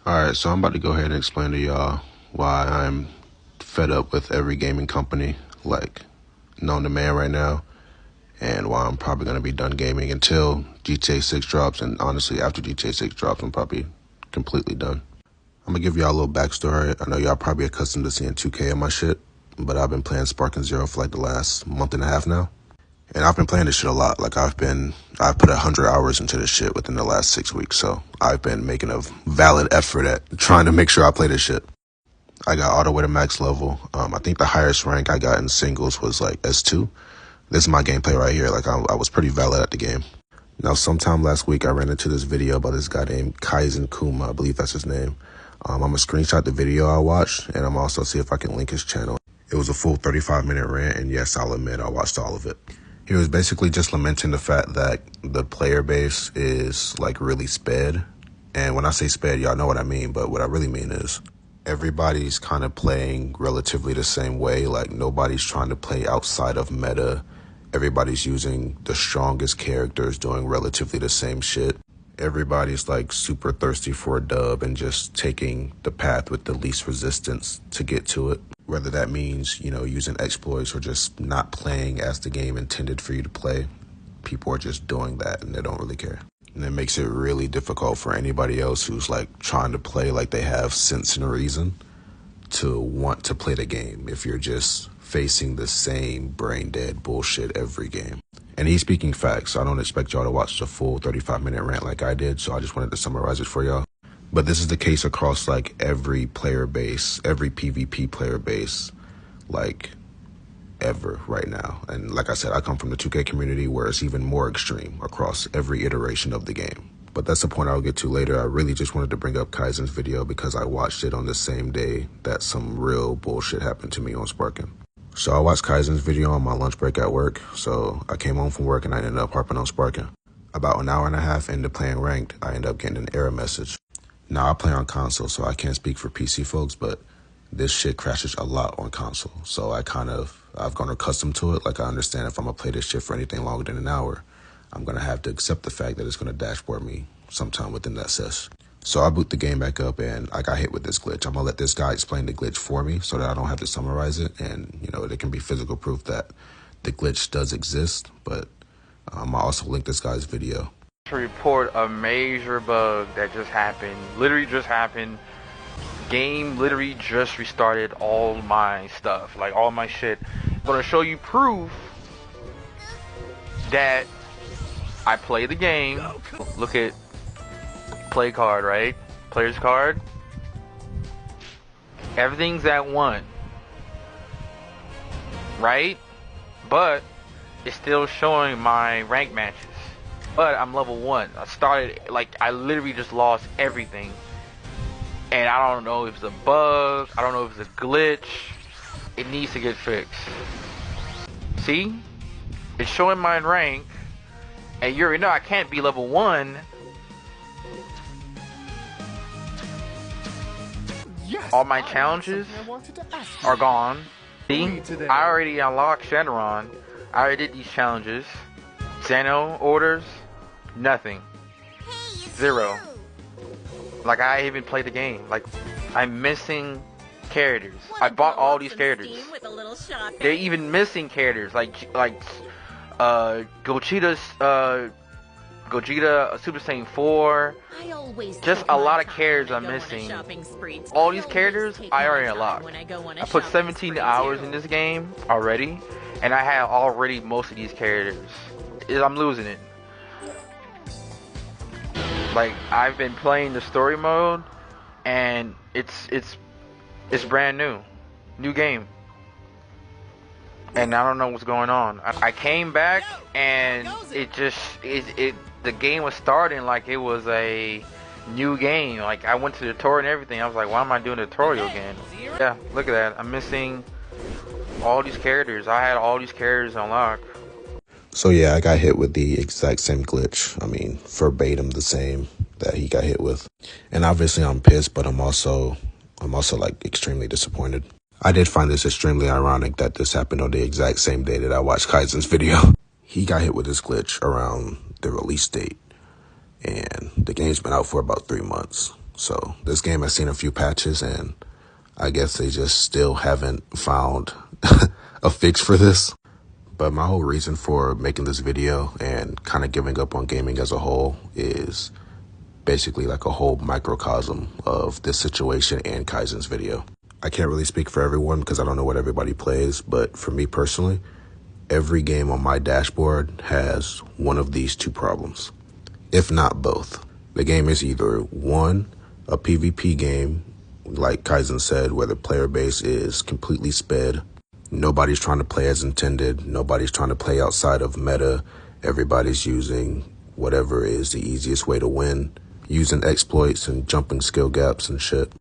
Alright, so I'm about to go ahead and explain to y'all why I'm fed up with every gaming company, like, known to man right now, and why I'm probably going to be done gaming until GTA 6 drops, and honestly, after GTA 6 drops, I'm probably completely done. I'm going to give y'all a little backstory. I know y'all probably accustomed to seeing 2K on my shit, but I've been playing Sparking Zero for like the last month and a half now. And I've been playing this shit a lot. Like I've put 100 hours into this shit within the last 6 weeks. So I've been making a valid effort at trying to make sure I play this shit. I got all the way to max level. I think the highest rank I got in singles was like S2. This is my gameplay right here. Like I was pretty valid at the game. Now, sometime last week, I ran into this video about this guy named Kaizen Kuma. I believe that's his name. I'm going to screenshot the video I watched, and I'm also see if I can link his channel. It was a full 35-minute rant, and yes, I'll admit I watched all of it. He was basically just lamenting the fact that the player base is like really sped. And when I say sped, y'all know what I mean, but what I really mean is everybody's kind of playing relatively the same way. Like nobody's trying to play outside of meta. Everybody's using the strongest characters, doing relatively the same shit. Everybody's like super thirsty for a dub and just taking the path with the least resistance to get to it. Whether that means, using exploits or just not playing as the game intended for you to play, people are just doing that and they don't really care. And it makes it really difficult for anybody else who's like trying to play like they have sense and reason to want to play the game if you're just facing the same brain dead bullshit every game. And he's speaking facts, so I don't expect y'all to watch the full 35-minute rant like I did, so I just wanted to summarize it for y'all. But this is the case across like every player base, every PvP player base, like ever right now. And like I said, I come from the 2K community where it's even more extreme across every iteration of the game. But that's the point I'll get to later. I really just wanted to bring up Kaizen's video because I watched it on the same day that some real bullshit happened to me on Sparking. So I watched Kaizen's video on my lunch break at work. So I came home from work and I ended up harping on Sparking. About an hour and a half into playing ranked, I ended up getting an error message. Now I play on console, so I can't speak for PC folks, but this shit crashes a lot on console. So I've gone accustomed to it. Like I understand if I'm gonna play this shit for anything longer than an hour, I'm gonna have to accept the fact that it's gonna dashboard me sometime within that ses. So I boot the game back up and I got hit with this glitch. I'm gonna let this guy explain the glitch for me so that I don't have to summarize it. And there can be physical proof that the glitch does exist, but I'll also link this guy's video. To report a major bug that just happened, literally just happened. Game literally just restarted all my stuff, like all my shit. I'm gonna show you proof that I play the game. Look at play card, right? Player's card. Everything's at 1, right? But it's still showing my rank matches. But I'm level 1. I literally just lost everything. And I don't know if it's a bug, I don't know if it's a glitch. It needs to get fixed. See? It's showing my rank. And you already know I can't be level 1. Yes, all my challenges are gone. See? I already unlocked Shenron. I already did these challenges. Xeno orders. Nothing. 0. Like I even played the game. Like I'm missing characters. I bought all these characters. They're even missing characters like Gogeta Super Saiyan 4. Just a lot of characters I'm missing. All these characters I already unlocked. I put 17 hours in this game already, and I have already most of these characters. I'm losing it. Like I've been playing the story mode, and it's brand new game, and I don't know what's going on. I came back and the game was starting like it was a new game. Like I went to the tutorial and everything. I was like, why am I doing the tutorial again? Yeah, look at that. I'm missing all these characters. I had all these characters unlocked. So yeah, I got hit with the exact same glitch. I mean, verbatim the same that he got hit with. And obviously I'm pissed, but I'm also like extremely disappointed. I did find this extremely ironic that this happened on the exact same day that I watched Kaizen's video. He got hit with this glitch around the release date, and the game's been out for about 3 months. So this game has seen a few patches, and I guess they just still haven't found a fix for this. But my whole reason for making this video and kind of giving up on gaming as a whole is basically like a whole microcosm of this situation and Kaizen's video. I can't really speak for everyone because I don't know what everybody plays, but for me personally, every game on my dashboard has one of these two problems, if not both. The game is either one, a PvP game, like Kaizen said, where the player base is completely sped. Nobody's trying to play as intended. Nobody's trying to play outside of meta. Everybody's using whatever is the easiest way to win, using exploits and jumping skill gaps and shit.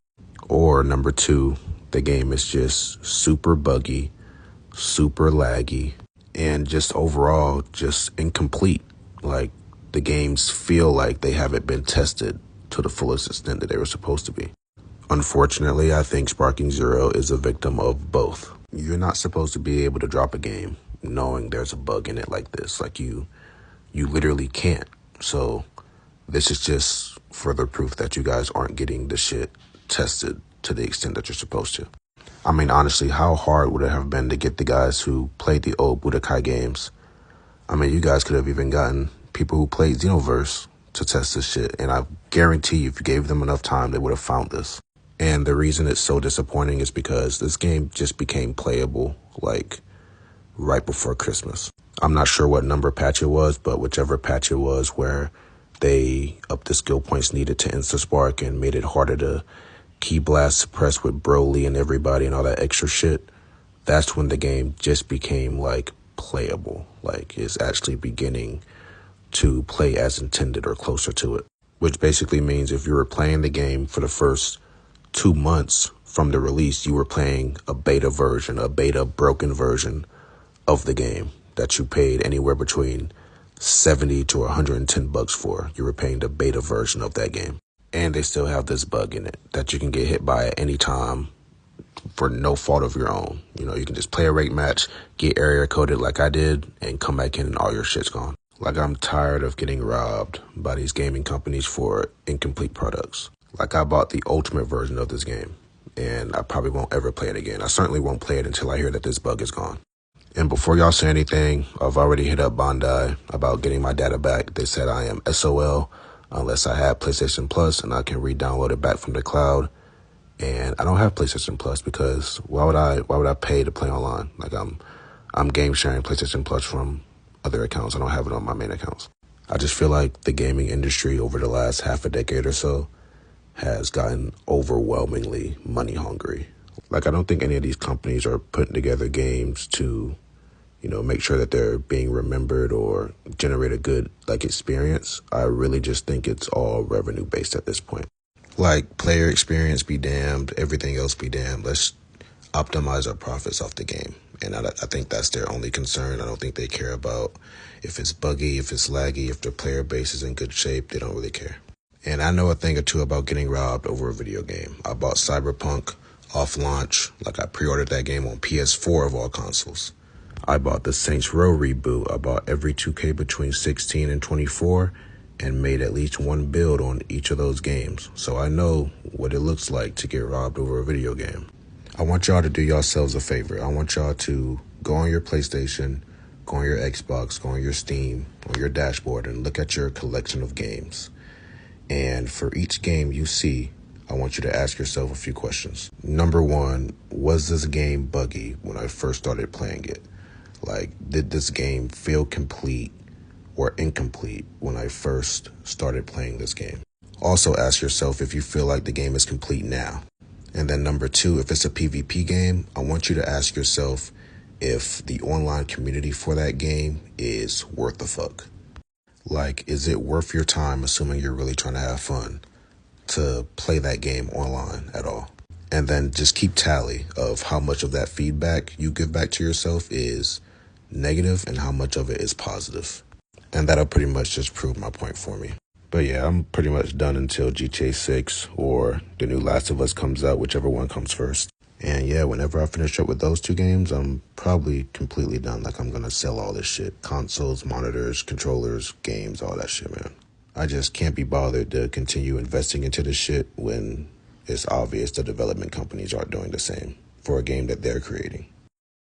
Or number two, the game is just super buggy, super laggy, and just overall just incomplete. Like, the games feel like they haven't been tested to the fullest extent that they were supposed to be. Unfortunately, I think Sparking Zero is a victim of both. You're not supposed to be able to drop a game knowing there's a bug in it like this. Like, you literally can't. So this is just further proof that you guys aren't getting the shit tested to the extent that you're supposed to. I mean, honestly, how hard would it have been to get the guys who played the old Budokai games? I mean, you guys could have even gotten people who played Xenoverse to test this shit, and I guarantee you, if you gave them enough time, they would have found this. And the reason it's so disappointing is because this game just became playable, like, right before Christmas. I'm not sure what number patch it was, but whichever patch it was where they upped the skill points needed to Insta-Spark and made it harder to key blast suppress with Broly and everybody and all that extra shit, that's when the game just became, like, playable. Like, it's actually beginning to play as intended or closer to it. Which basically means if you were playing the game for the first 2 months from the release, you were playing a beta version, a beta broken version of the game that you paid anywhere between $70 to $110 for. You were paying the beta version of that game. And they still have this bug in it that you can get hit by at any time for no fault of your own. You know, you can just play a rate match, get area coded like I did, and come back in and all your shit's gone. Like, I'm tired of getting robbed by these gaming companies for incomplete products. Like, I bought the ultimate version of this game, and I probably won't ever play it again. I certainly won't play it until I hear that this bug is gone. And before y'all say anything, I've already hit up Bandai about getting my data back. They said I am SOL unless I have PlayStation Plus and I can re-download it back from the cloud. And I don't have PlayStation Plus because why would I pay to play online? Like, I'm game sharing PlayStation Plus from other accounts. I don't have it on my main accounts. I just feel like the gaming industry over the last half a decade or so has gotten overwhelmingly money hungry. Like, I don't think any of these companies are putting together games to, you know, make sure that they're being remembered or generate a good, like, experience. I really just think it's all revenue based at this point. Like, player experience be damned, everything else be damned. Let's optimize our profits off the game. And I think that's their only concern. I don't think they care about if it's buggy, if it's laggy, if their player base is in good shape. They don't really care. And I know a thing or two about getting robbed over a video game. I bought Cyberpunk off launch. Like, I pre-ordered that game on PS4 of all consoles. I bought the Saints Row reboot. I bought every 2K between 16 and 24 and made at least one build on each of those games. So I know what it looks like to get robbed over a video game. I want y'all to do yourselves a favor. I want y'all to go on your PlayStation, go on your Xbox, go on your Steam, on your dashboard, and look at your collection of games. And for each game you see, I want you to ask yourself a few questions. Number one, was this game buggy when I first started playing it? Like, did this game feel complete or incomplete when I first started playing this game? Also ask yourself if you feel like the game is complete now. And then number two, if it's a PvP game, I want you to ask yourself if the online community for that game is worth the fuck. Like, is it worth your time, assuming you're really trying to have fun, to play that game online at all? And then just keep tally of how much of that feedback you give back to yourself is negative and how much of it is positive. And that'll pretty much just prove my point for me. But yeah, I'm pretty much done until GTA 6 or the new Last of Us comes out, whichever one comes first. And yeah, whenever I finish up with those two games, I'm probably completely done. Like, I'm going to sell all this shit. Consoles, monitors, controllers, games, all that shit, man. I just can't be bothered to continue investing into this shit when it's obvious the development companies aren't doing the same for a game that they're creating.